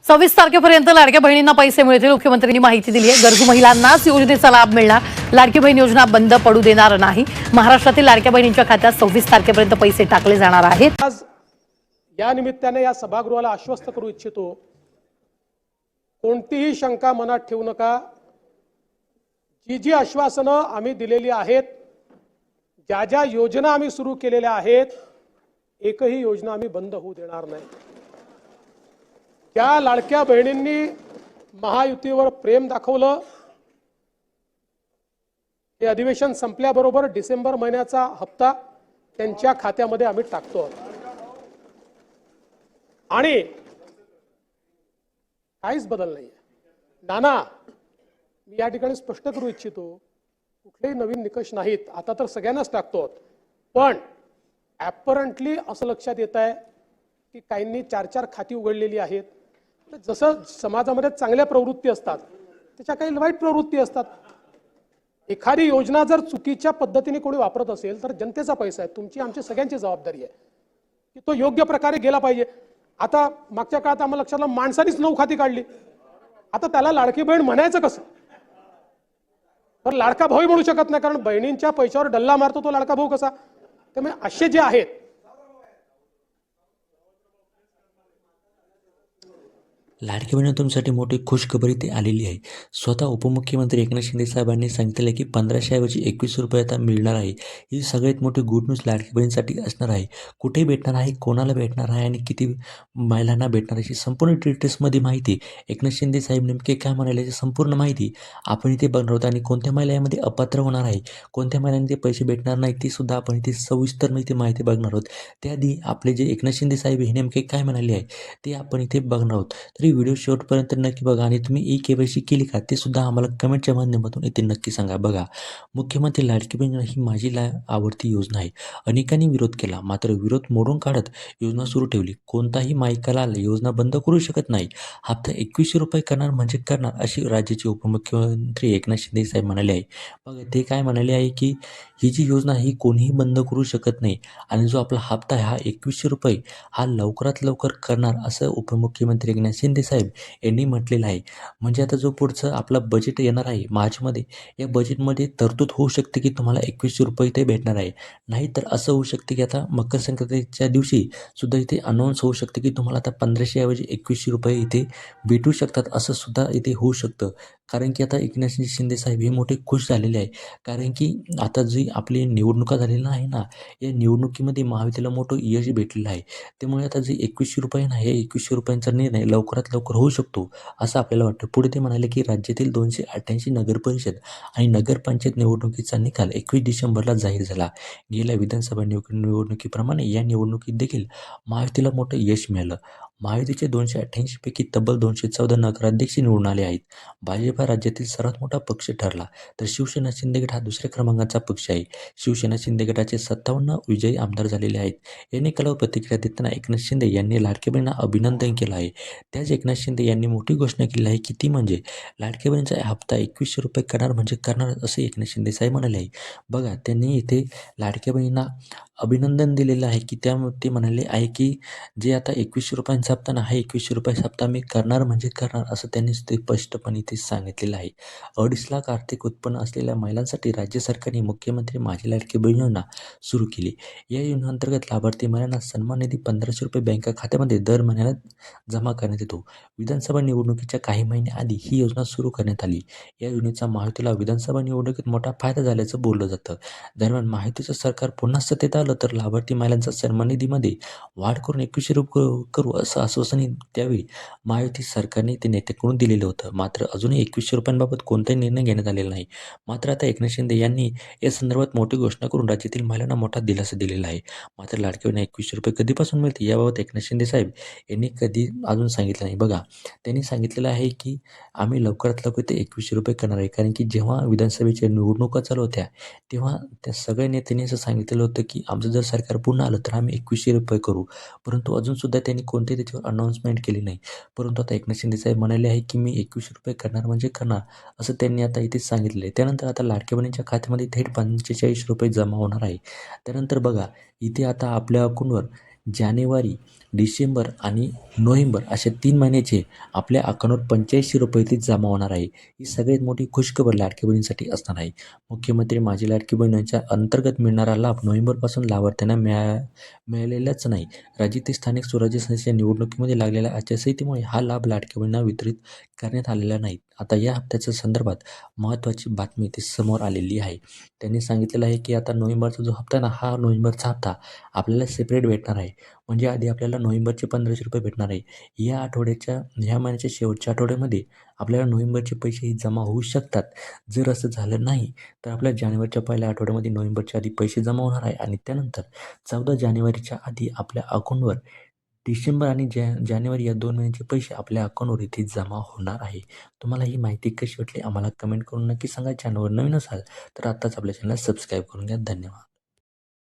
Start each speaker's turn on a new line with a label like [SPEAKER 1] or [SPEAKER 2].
[SPEAKER 1] 26 तारखेपर्यंत लाडक्या बहिणींना पैसे मिळतील, मुख्यमंत्र्यांनी माहिती दिली आहे। गरजू महिलांनाच योजनेचा लाभ मिळणार, लाडकी बहीण योजना बंद पडू देणार नाही। महाराष्ट्रातील लाडक्या बहिणींच्या खात्यात 26 तारखेपर्यंत पैसे टाकले जाणार आहेत।
[SPEAKER 2] आज या निमित्ताने या सभागृहाला आश्वस्त करू इच्छितो, कोणतीही शंका मनात ठेवू नका। जी आश्वासनं आम्ही दिलेली आहेत, ज्या योजना आम्ही सुरू केलेल्या आहेत, एकही योजना आम्ही बंद होऊ देणार नाही। त्या लाडक्या बहिणींनी महायुतीवर प्रेम दाखवलं, हे अधिवेशन संपल्याबरोबर डिसेंबर महिन्याचा हप्ता त्यांच्या खात्यामध्ये आम्ही टाकतो आणि काहीच बदल नाहीये। नाना, मी या ठिकाणी स्पष्ट करू इच्छितो, कुठलेही नवीन निकष नाहीत, आता तर सगळ्यांनाच टाकतो। पण ॲपरंटली असं लक्षात येत आहे की काहींनी 4-4 खाती उघडलेली आहेत। जसं समाजामध्ये चांगल्या प्रवृत्ती असतात, त्याच्या काही वाईट प्रवृत्ती असतात। एखादी योजना जर चुकीच्या पद्धतीने कोणी वापरत असेल तर जनतेचा पैसा आहे, तुमची आमची सगळ्यांची जबाबदारी आहे की तो योग्य प्रकारे गेला पाहिजे। आता मागच्या काळात आम्हाला लक्षात आलं, माणसानीच 9 खाती काढली, आता त्याला लाडकी बहीण म्हणायचं कसं? तर लाडका भाऊ म्हणू शकत नाही, कारण बहिणींच्या पैशावर डल्ला मारतो तो लाडका भाऊ कसा? त्यामुळे असे जे आहेत,
[SPEAKER 3] लाडकी बहीण तुमच्यासाठी मोठी खुशखबरी इथे आलेली आहे। स्वतः उपमुख्यमंत्री एकनाथ शिंदे साहेबांनी सांगितले की 1500 ऐवजी 21 रुपये आता मिळणार आहे। ही सगळ्यात मोठी गुड न्यूज लाडकी बहिणीसाठी असणार आहे। कुठे भेटणार आहे, कोणाला भेटणार आहे आणि किती महिलांना भेटणार आहे, संपूर्ण डिटेल्समध्ये माहिती एकनाथ शिंदे साहेब नेमके काय म्हणाले याची संपूर्ण माहिती आपण इथे बघणार आहोत। आणि कोणत्या महिला यामध्ये अपात्र होणार आहे, कोणत्या महिलांना ते पैसे भेटणार नाही, ते सुद्धा आपण इथे सविस्तर माहिती बघणार आहोत। त्याआधी आपले जे एकनाथ शिंदे साहेब हे नेमके काय म्हणाले आहे ते आपण इथे बघणार आहोत। तरी व्हिडिओ शेवटपर्यंत नक्की बघा आणि तुम्ही ई-केवायसी केली का ते सुद्धा आम्हाला कमेंटच्या माध्यमातून इथे नक्की सांगा। बघा, मुख्यमंत्री लाडकी बहीण ही माझी आवडती योजना आहे। अनेकांनी विरोध केला, मात्र विरोध मोडून काढत योजना सुरू ठेवली। कोणताही मायकाला योजना बंद करू शकत नाही। हप्ता 2100 रुपये करणार म्हणजे करणार, अशी राज्याचे उपमुख्यमंत्री एकनाथ शिंदे साहेब म्हणाले आहे। बघा, ते काय म्हणाले आहे की ही जी योजना ही कोणीही बंद करू शकत नाही आणि जो आपला हप्ता आहे हा 2100 रुपये हा लवकरात लवकर करणार, असं उपमुख्यमंत्री एकनाथ शिंदे साहेब यांनी म्हटलेलं आहे। म्हणजे आता जो पुढचं आपलं बजेट येणार आहे मार्चमध्ये, या बजेटमध्ये तरतूद होऊ शकते की तुम्हाला 2100 रुपये इथे भेटणार आहे। नाही तर असं होऊ शकते की आता मकर संक्रांतीच्या दिवशी सुद्धा इथे अनाऊन्स होऊ शकते की तुम्हाला आता 1500 ऐवजी 2100 रुपये इथे भेटू शकतात, असं सुद्धा इथे होऊ शकतं। कारण की आता एकनाथ शिंदे साहेब हे मोठे खुश झालेले आहे, कारण की आता जी आपली निवडणुका झालेल्या आहे ना, या निवडणुकीमध्ये महायुतीला मोठं यश भेटलेलं आहे। त्यामुळे आता जे 2100 रुपये ना, हे 2100 रुपयांचा निर्णय लवकरात लवकर होऊ शकतो असं आपल्याला वाटतं। पुढे ते म्हणाले की राज्यातील 288 नगरपरिषद आणि नगरपंचायत निवडणुकीचा निकाल 21 डिसेंबरला जाहीर झाला। गेल्या विधानसभा निवडणुकीप्रमाणे या निवडणुकीत देखील महायुतीला मोठं यश मिळालं। महायुतीचे 288 पैकी तब्बल 214 नगराध्यक्ष निवडून आले आहेत। भाजप हा राज्यातील सर्वात मोठा पक्ष ठरला, तर शिवसेना शिंदे गट हा दुसऱ्या क्रमांकाचा पक्ष आहे। शिवसेना शिंदे गटाचे 57 विजयी आमदार झालेले आहेत। या निकालावर प्रतिक्रिया देताना एकनाथ शिंदे यांनी लाडक्या बहिणींना अभिनंदन केलं आहे। त्याच एकनाथ शिंदे यांनी मोठी घोषणा केली आहे की ती म्हणजे लाडक्या बहिणीचा हप्ता 2100 रुपये करणार म्हणजे करणार, असे एकनाथ शिंदे साहेब म्हणाले आहे। बघा, त्यांनी इथे लाडक्या बहिणींना अभिनंदन दिलेलं आहे की ते म्हणाले आहे की जे आता 2100 रुपयांचा हप्ता ना, हा 2100 रुपयाचा हप्ता मी करणार म्हणजे करणार, असं त्यांनी ते स्पष्टपणे इथे सांगितलेलं आहे। 2.5 लाख आर्थिक उत्पन्न असलेल्या महिलांसाठी राज्य सरकारने मुख्यमंत्री माझी लाडकी बहीण योजना सुरू केली। या योजनेअंतर्गत लाभार्थी महिलांना सन्मान निधी 1500 रुपये बँक खात्यामध्ये दर महिन्याला जमा करण्यात येतो। विधानसभा निवडणुकीच्या काही महिने आधी ही योजना सुरू करण्यात आली। या योजनेचा महायुतीला विधानसभा निवडणुकीत मोठा फायदा झाल्याचं बोललं जातं। दरम्यान महायुतीचं सरकार पुन्हा सत्तेत आलं तर लाभार्थी महिलांचा सन्मान निधीमध्ये वाढ करून 2100 रुपये करू, असं आश्वासन त्यावेळी महायुती सरकारने ते नेत्याकडून दिलेलं होतं। मात्र अजूनही 2100 रुपयांबाबत कोणताही निर्णय घेण्यात आलेला नाही। मात्र आता एकनाथ शिंदे यांनी या संदर्भात मोठी घोषणा करून राज्यातील महिलांना मोठा दिलासा दिलेला आहे। मात्र लाडकी बहीण 2100 रुपये कधीपासून मिळते याबाबत एकनाथ शिंदे साहेब यांनी कधी अजून सांगितलं नाही। बघा, त्यांनी सांगितलेलं आहे की आम्ही लवकरात लवकर ते 2100 रुपये करणार आहे, कारण की जेव्हा विधानसभेच्या निवडणुका चालू होत्या तेव्हा त्या सगळ्या नेत्यांनी असं सांगितलेलं होतं की आमचं जर सरकार पुन्हा आलं तर आम्ही 2100 रुपये करू, परंतु अजूनसुद्धा त्यांनी कोणतेही त्याच्यावर अनाऊन्समेंट केली नाही। परंतु आता एकनाथ शिंदे साहेब म्हणाले आहे की मी 2100 रुपये करणार म्हणजे करणार, असं त्यांनी आता इथेच सांगितलेलं आहे। त्यानंतर आता लाडक्या बहिणीच्या खात्यामध्ये थेट 45 रुपये जमा होणार आहे। त्यानंतर बघा, इथे आता आपल्या अकाउंटवर जानेवारी, डिसेंबर आणि नोव्हेंबर अशा 3 महिन्याचे आपल्या अकाउंटवर 85 रुपये इथे जमा होणार आहे. ही सगळ्यात मोठी खुशखबर लाडक्या बहिणींसाठी असणार आहे. मुख्यमंत्री माझी लाडकी बहीण यांच्या अंतर्गत मिळणारा लाभ नोव्हेंबरपासून लाभार्थ्यांना मिळालेलाच नाही. राज्यातील स्थानिक स्वराज्य संस्थेच्या निवडणुकीमध्ये लागलेल्या आचारसंहितेमुळे हा लाभ लाडक्या बहिणींना वितरित करण्यात आलेला नाही. आता या हप्त्याच्या संदर्भात महत्त्वाची बातमी इथे समोर आलेली आहे. त्यांनी सांगितलेलं आहे की आता नोव्हेंबरचा जो हप्ता आहे ना, हा नोव्हेंबरचा हप्ता आपल्याला सेपरेट भेटणार आहे. म्हणजे आधी आपल्याला नोव्हेंबरचे 1500 रुपये भेटणार आहे. ह्या महिन्याच्या शेवटच्या आठवड्यामध्ये आपल्याला नोव्हेंबरचे पैसेही जमा होऊ शकतात. जर असं झालं नाही तर आपल्या जानेवारीच्या पहिल्या आठवड्यामध्ये नोव्हेंबरच्या आधी पैसे जमा होणार आहे आणि त्यानंतर 14 जानेवारीच्या आधी आपल्या अकाउंटवर डिसेंबर आणि जानेवारी या 2 महिन्याचे पैसे आपल्या अकाउंटवर इथे जमा होणार आहे. तुम्हाला ही माहिती कशी वाटली आम्हाला कमेंट करून नक्की सांगा. चॅनलवर नवीन असाल तर आत्ताच आपल्या चॅनलला सबस्क्राईब करून घ्या. धन्यवाद.